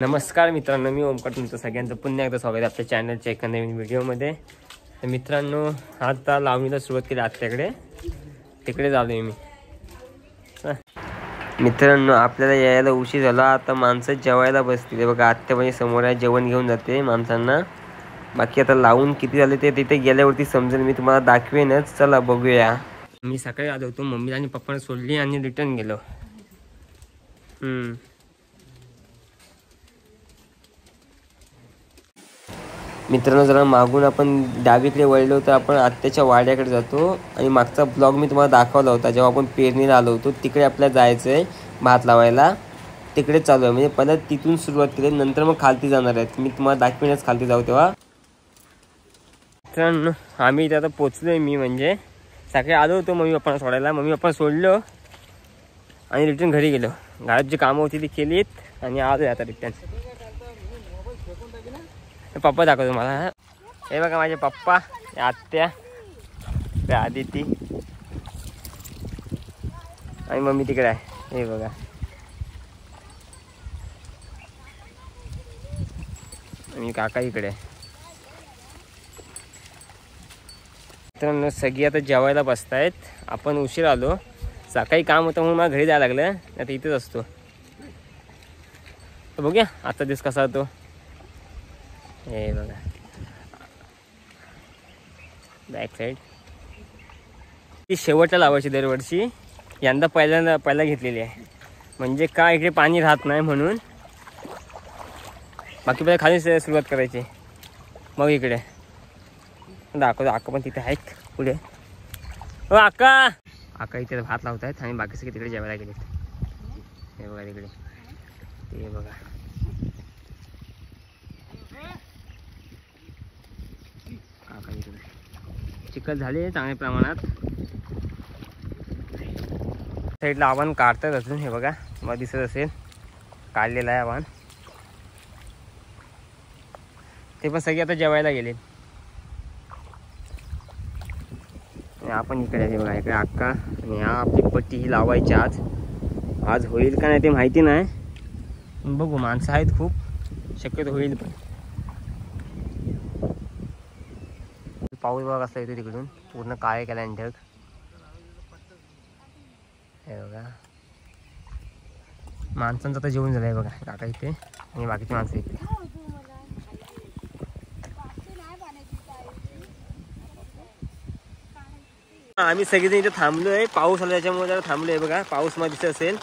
नमस्कार मित्रांनो, मी ओमकार तुमचं सगळ्यांचं पुन्हा एकदा स्वागत आहे आपल्या चॅनलच्या एका नवीन व्हिडिओमध्ये. तर मित्रांनो, आता लावणीला सुरुवात केली आत्याकडे, तिकडे झालो आहे मी. मित्रांनो, आपल्याला यायला उशीर झाला. आता माणसं जेवायला बसतील बघा. आत्या म्हणजे समोर आहे, जेवण घेऊन जाते माणसांना. बाकी आता लावून किती झाले ते तिथे गेल्यावरती समजेल, मी तुम्हाला दाखवेनच. चला बघूया. मी सकाळी आलो होतो, मम्मीला आणि पप्पाला सोडली आणि रिटर्न गेलो. मित्रांनो, जरा मागून आपण डावीकडे वळलो तर आपण आत्याच्या वाड्याकडे जातो. आणि मागचा ब्लॉग मी तुम्हाला दाखवला होता, जेव्हा आपण पेरणीला आलो होतो तिकडे आपल्याला जायचं आहे भात लावायला. तिकडे चालू आहे, म्हणजे पहिलं तिथून सुरुवात केली, नंतर मग खालती जाणार आहेत. मी तुम्हाला दाखवेनच खालती जाऊ तेव्हा. मित्रांनो, आम्ही इथे आता पोचलो आहे. मी म्हणजे सकाळी आलो होतो मम्मी पप्पांना सोडायला. मम्मी पप्पा सोडलो आणि रिटर्न घरी गेलो. घरात जी कामं होती ती केलीत आणि आलो आता रिटर्न. पप्पा दाखवतो मला. हे बघा माझे पप्पा, आत्या, आदिती आणि मम्मी तिकडे आहे. हे बघा. आणि काका इकडे. मित्रांनो, सगळी आता जेवायला बसतायत. आपण उशीर आलो, सकाळी काम होतं म्हणून मला घरी जायला लागलं, आता इथेच असतो. तर बघूया आजचा दिवस कसा होतो. हे बघा बॅक साईड. ती शेवटला लावायची दरवर्षी, यंदा पहिला घेतलेली आहे. म्हणजे का इकडे पाणी राहत नाही म्हणून. बाकी पहिला खाली सुरुवात करायची, मग इकडे दाखवतो. आका पण तिथे आहेत पुढे. हो आका, आका इथे भात लावत आहेत आणि बाकी सगळे तिकडे जेवायला गेलेत. हे बघा तिकडे, ते बघा. काका इकडे चिखल झाले चांगल्या प्रमाणात. साईडला आव्हान काढतात अजून. हे बघा, मला दिसत असेल काढलेलं आहे आव्हान. ते पण सगळे आता जेवायला गेले. आपण इकडे आहे बघा. इकडे अक्का आणि हा आपली पट्टी ही लावायची. आज होईल का नाही ते माहिती नाही, बघू. माणसं आहेत खूप, शक्यतो होईल. पण पाऊस बघा कसा येतो तिकडून, पूर्ण काळे केला ढग. हे बघा, माणसांचं आता जेवण झालं आहे बघा. काका इथे आणि बाकीची माणसं इथे. आम्ही सगळेजण इथे थांबलो आहे. पाऊस आला त्याच्यामुळे जरा थांबलो आहे बघा. पाऊस मला दिसत असेल.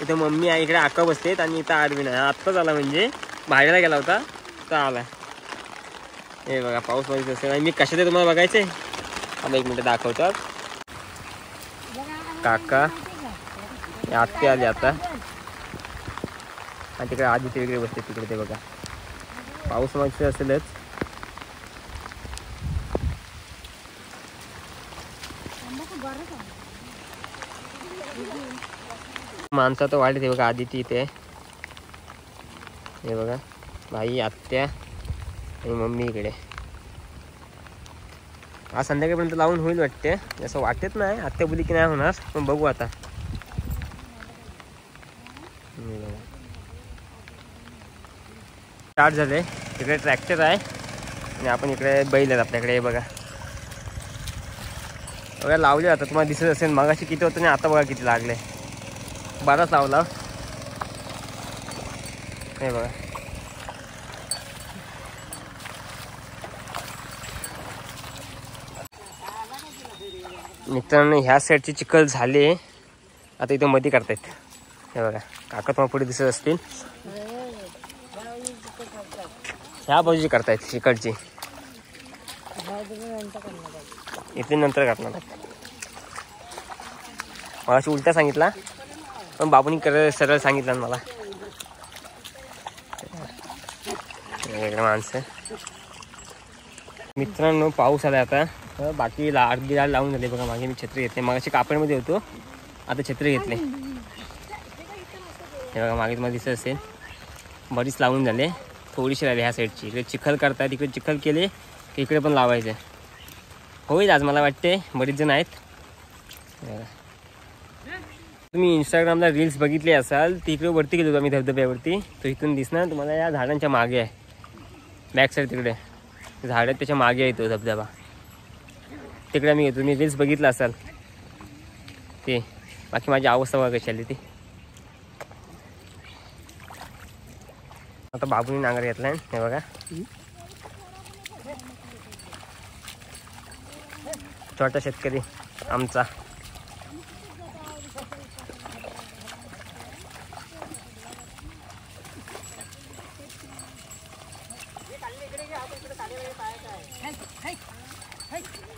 इथं मम्मी आहे, इकडे आका बसतेत आणि इथं आडवी नाही. आत्ताच आला, म्हणजे बाहेरला गेला होता तर आला. हे बघा, पाऊस मध्ये दिसत असेल. आणि मी कशात तुम्हाला बघायचंय, आता एक मिनिट दाखवतात. काका आत्या आली आता, आणि तिकडे आदिती वगैरे बसते तिकडे. ते बघा, पाऊस मध्ये असेलच. माणसं तर वाढले. ते बघा, आदिती इथे. हे बघा, भाई, आत्या आणि मम्मी इकडे. आज संध्याकाळपर्यंत लावून होईल वाटते, असं वाटत नाही. आत्या बोली की नाही होणार, पण बघू आता. स्टार्ट झाले. तिकडे ट्रॅक्टर आहे आणि आपण इकडे बैल आहेत आपल्याकडे. हे बघा बघा, लावले आता. तुम्हाला दिसत असेल मगाशी किती होतं आणि आता बघा किती लागले. बराच लावला. हे बघा, मित्रांनो, ह्या साईडची चिखल झाले. आता इथं मध्ये करतायत. हे बघा, काका तुम्हाला पुढे दिसत असतील. ह्या बाजूची करतायत इकडची, इथे नंतर करणार आहेत. मला अशी उलटा सांगितला, पण बाबूनी सरळ सांगितलं मला. वेगळं माणसं. मित्रांनो, पाऊस आला आता. बाकी अर्धी लाड लावून झाली बघा. मागे मी छत्री घेतली. मागाशी कापडमध्ये होतो, आता छत्री घेतले. हे बघा, मागे तुम्हाला दिसत असेल बरीच लावून झाले. थोडीशी राहिली ह्या साईडची. इकडे चिखल करताय, तिकडे चिखल केले की इकडे पण लावायचे. होईल आज मला वाटते, बरीच जण आहेत. तुम्ही इंस्टाग्रामला रील्स बघितले असाल, तिकडे वरती गेलो आम्ही धबधब्यावरती. तो इथून दिसणार तुम्हाला, या झाडांच्या मागे आहे. बॅक साईड तिकडे झाड आहेत, त्याच्या मागे आहे तो धबधबा. तिकडे आम्ही येतो. तुम्ही रील्स बघितला असाल ते. बाकी माझी अवस्था बघा कशी आली ती. आता बाबूनी नांगर घेतलाय हे बघा. छोटा शेतकरी आमचा.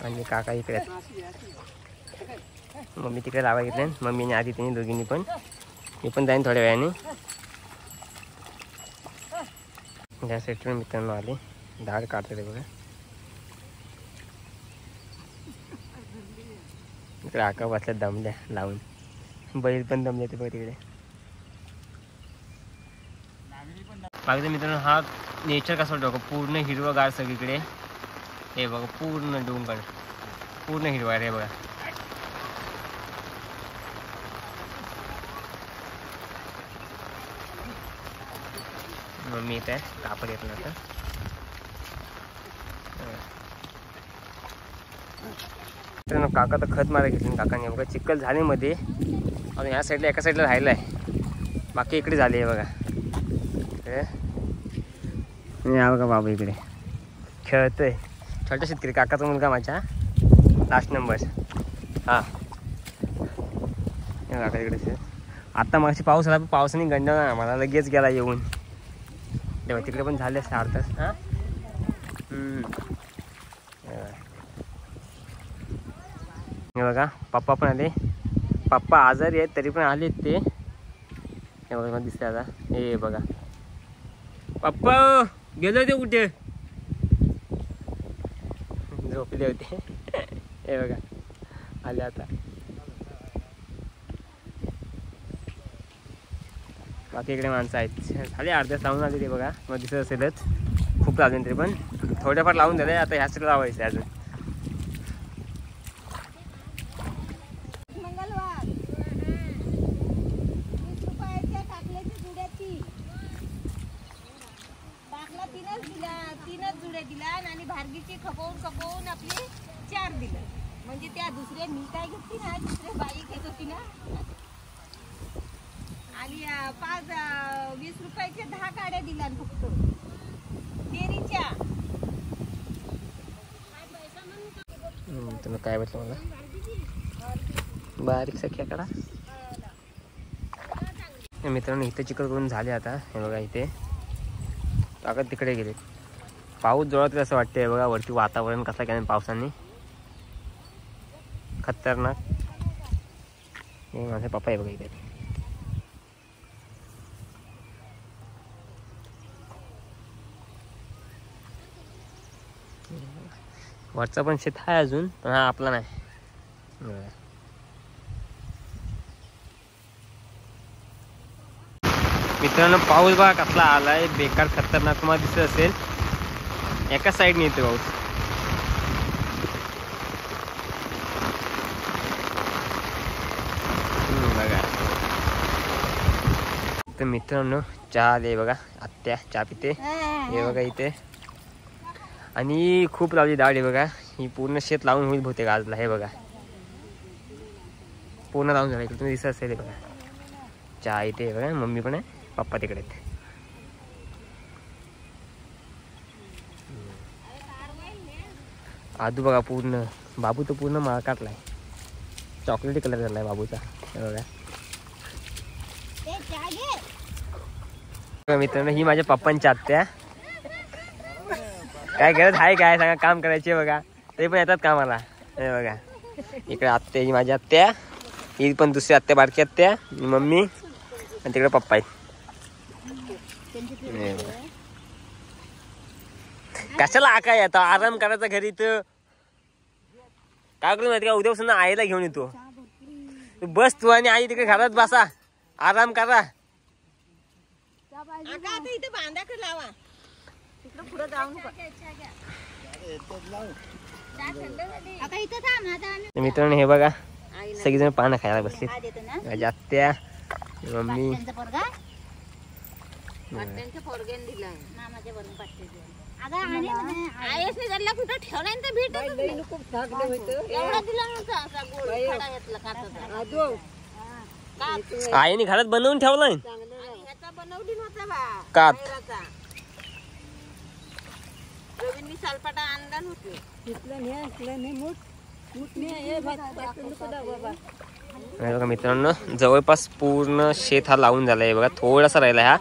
आणि काका इकडे, मम्मी तिकडे लावा घेतले. मम्मीने आधी त्यांनी दोघींनी पण. मी पण जाईन थोड्या वेळाने. त्या साईडला मित्रांनो आले, झाड काढते ते बघा. इकडे आका बसल्या दमल्या लावून. बैल पण दमले ते बघा तिकडे. बाकीचं मित्रांनो हा नेचर कसं वाटतं, पूर्ण हिरवगार सगळीकडे. हे बघा पूर्ण डोंगर, पूर्ण हिरवा आहे बघा. मम्मी येत आहे कापड येत ना. आता काका तर खत मारा घेतली काकाने बघा. चिखल झाले मध्ये, आणि ह्या साईडला एका साईडला राहिला आहे, बाकी इकडे झाले आहे बघा. हा बघा बाबा इकडे खेळतोय. छोटा शेतकरी काकाचा मुलगा माझ्या, लास्ट नंबर. हा काका इकडे. आता मागची पाऊस आला, पावसाने गंडवला आम्हाला, लगेच गेला येऊन. तेव्हा तिकडे पण झाले असते अर्धाच. हां हे बघा पप्पा पण आले. पप्पा आजारी आहेत तरी पण आलेत ते. हे बघा मला दिसते आता. हे बघा पप्पा गेलो ते कुठे, झोपले होते. हे बघा आले आता. बाकी इकडे माणसं आहेत. झाले अर्ध्याच लावून आले ते बघा. मग दिसत असेलच खूप लावले तरी पण थोड्याफार लावून झाले. आता ह्या साईडला लावायचं अजून. तीनच जुड्या दिला आणि भारगीची खपवून खपवून आपली 4 दिलं. म्हणजे त्या दुसऱ्या मी काय घेतली ना, दुसऱ्या बाई घेत होती ना. आणि 20 रुपयाच्या 10 काड्या दिल्या फक्त तेरीच्या. तुला काय वाटलं मला बारीक सख्या कडा. मित्रांनो इथे चिखल करून झाले आता. हे बघा इथे काका तिकडे गेले. पाऊस जोरात असं वाटतंय बघा. वरती वातावरण कसं काय पावसाने खतरनाक. हे माझे पप्पा आहे बघा इथे. वरचा पण शेत आहे अजून, पण हा आपला नाही. मित्रांनो पाऊस बघा कसला आलाय, बेकार खतरनाक. तुम्हाला दिसत असेल एका साईडने येतो पाऊस. बघा तर मित्रांनो चहा आले बघा. आत्या चहा पिते. हे बघा इथे. आणि खूप लावली दाढ आहे बघा. ही पूर्ण शेत लावून होईल बहुतेक आजला. हे बघा पूर्ण लावून झालं. इकडे तुम्ही दिसत असेल बघा. चहा इथे बघा. मम्मी पण आहे, पप्पा तिकडे आहेत. आदू बघा पूर्ण. बाबू तो पूर्ण माळ काढलाय. चॉकलेटी कलर झालाय बाबूचा. हे बघा मित्रांनो ही माझ्या पप्पांची आत्या. काय गरज आहे काय सांगा, काम करायचे बघा. ते पण येतात कामाला. हे बघा इकडे आत्या ही माझी आत्या. ही पण दुसरी आत्या बारकी आत्या, मम्मी. आणि तिकडे पप्पा आहेत. कशाला काय येतो आराम करायचा घरी. तर काय करू माहिती का, उद्यापासून आईला घेऊन येतो. बस तू आणि आई तिकडे घरात बसा, आराम करा. इथे बांधाकडे लावा. तिकडे पुढे जाऊन मित्रांनो हे बघा सगळेजण पानं खायला बसले. हा देतो ना माझ्या आत्या, मम्मी. त्यांचा पोरगा त्यांच्या पोरग्याने दिलाय मामाच्या वरून पाठवते. अगं आणि आयसने त्याला कुठं ठेवलाय तर भेटत एवढा दिला नव्हता असा गोळ खडा घेतला काचा. आईने घरात बनवून ठेवलाय. ह्याचा बनवली नव्हता बा कात. बाहेरचा. रवींनी सालपाटा आणला नव्हते. बघा मित्रांनो, जवळपास पूर्ण शेत हा लावून झालाय बघा. थोडासा राहिला हा,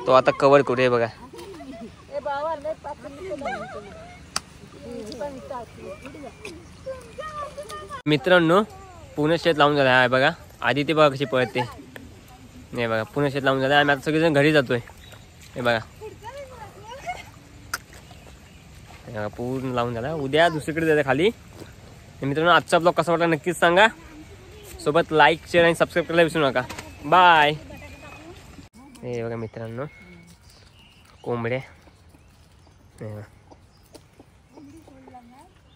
तो आता कव्हर करूया बघा. मित्रांनो पूर्ण शेत लावून झालं आहे बघा. आधी ते बघा कशी पळते. नाही बघा पूर्ण शेत लावून झालं. आम्ही आता सगळेजण घरी जातोय. हे बघा पूर्ण लावून झाला. उद्या दुसरीकडे जायचं खाली. मित्रांनो आजचा ब्लॉग कसा वाटला नक्कीच सांगा. सोबत लाईक शेअर आणि सबस्क्राईब करायला विसरू नका. बाय. हे बघा मित्रांनो कोंबड्या.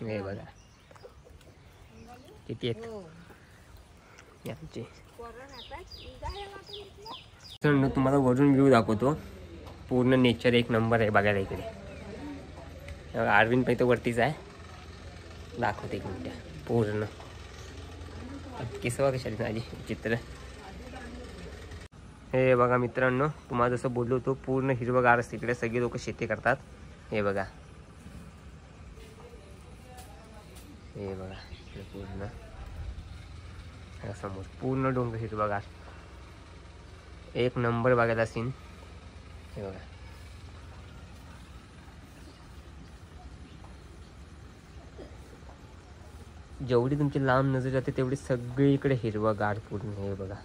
हे बघा किती आहेत यांचे. तुम्हाला वरून व्ह्यू दाखवतो. पूर्ण नेचर एक नंबर आहे बघायला इकडे. अरविंद पण इथं वरतीच आहे. दाखवते एक मिनिट. पूर्ण किसवा कशाली माझी चित्र. हे बघा मित्रांनो तुम्हाला जसं बोललो होतो पूर्ण हिरवगार असते इकडे. सगळे लोक शेती करतात. हे बघा हे बघा पूर्ण समोर पूर्ण डोंगर हिरवगार. एक नंबर बघायला सीन. हे बघा जेवढी तुमची लांब नजर जाते तेवढी सगळीकडे हिरवगार पूर्ण. हे बघा